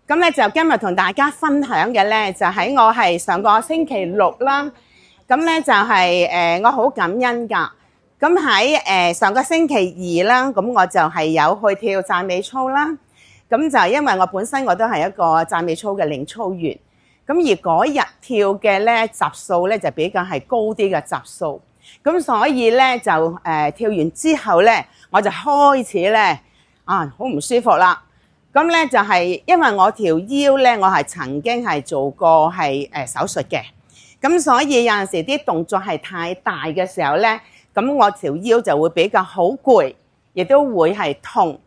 咁咧就今日同大家分享嘅咧，就喺我係上個星期六啦。咁咧就係我好感恩㗎。咁喺上個星期二啦，咁我就係有去跳讚美操啦。咁就因為我本身我都係一個讚美操嘅領操員。咁而嗰日跳嘅咧集數咧就比較係高啲嘅集數。咁所以咧就跳完之後咧，我就開始咧好唔舒服啦。咁咧就係因為我條腰咧，我係曾經係做過係手術嘅，咁所以有陣時啲動作係太大嘅時候咧，咁我條腰就會比較好攰，亦都會係痛。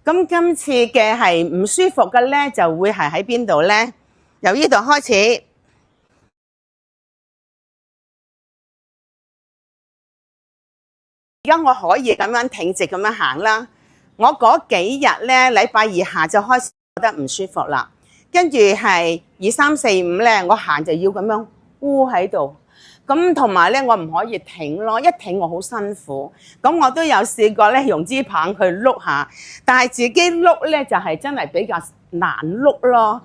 咁今次嘅係唔舒服嘅咧，就會係喺邊度咧？由呢度開始。而家我可以咁樣挺直咁樣行啦。我嗰幾日咧，禮拜二下晝開始覺得唔舒服啦，跟住係2、3、4、5咧，我行就要咁樣烏喺度，咁同埋咧我唔可以挺咯，一挺我好辛苦，咁我都有試過咧用支棒去碌下，但係自己碌咧就係真係比較難碌咯，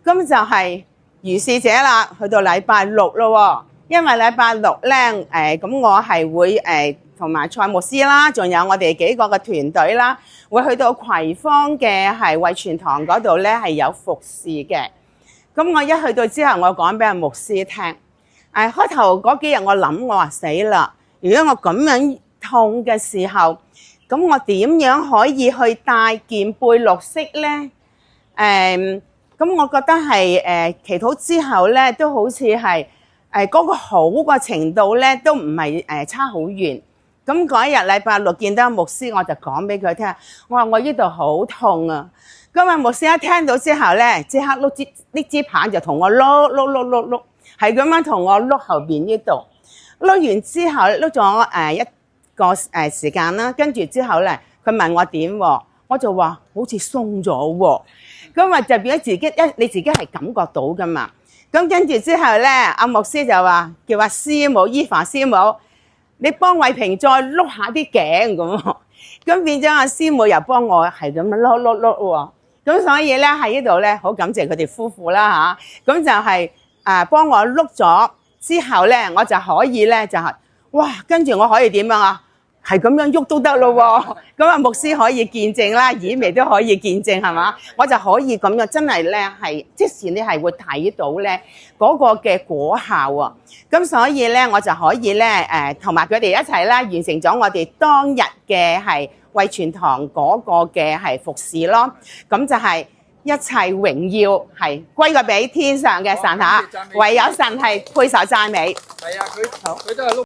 咁就係如是者啦，去到禮拜六咯，因為禮拜六咧咁我係會同埋蔡牧師啦，仲有我哋幾個嘅團隊啦，會去到葵芳嘅係惠泉堂嗰度咧係有服侍嘅。咁我一去到之後，我講俾阿牧師聽。開頭嗰幾日我諗，我話死啦！如果我咁樣痛嘅時候，咁我點樣可以去帶件背綠色咧？咁我覺得係祈禱之後咧，都好似係嗰個好個程度咧，都唔係差好遠。咁嗰一日禮拜六見到牧師，我就講俾佢聽，我話我呢度好痛啊！咁啊牧師一聽到之後咧，即刻碌支棒就同我碌，係咁樣同我碌後邊呢度。碌完之後碌咗一個時間啦，跟住之後咧，佢問我點喎，我就話好似鬆咗喎。咁啊就變咗自己你自己係感覺到噶嘛。咁跟住之後咧，阿牧師就話叫阿師母伊凡師母，你幫慧萍再碌下啲頸咁，咁變咗阿師母又幫我係咁碌喎，咁所以咧喺呢度咧好感謝佢哋夫婦啦嚇，咁就係幫我碌咗之後咧，我就可以咧就係哇，跟住我可以點樣啊？係咁樣喐都得咯喎，咁啊牧師可以見證啦，以微都可以見證係嘛？我就可以咁樣真係咧係即時你係會睇到咧嗰個嘅果效啊！咁所以咧我就可以咧同埋佢哋一齊啦，完成咗我哋當日嘅係惠泉堂嗰個嘅係服侍咯。咁就係一切榮耀係歸個俾天上嘅神嚇，唯有神係配受讚美。係啊，佢都係碌。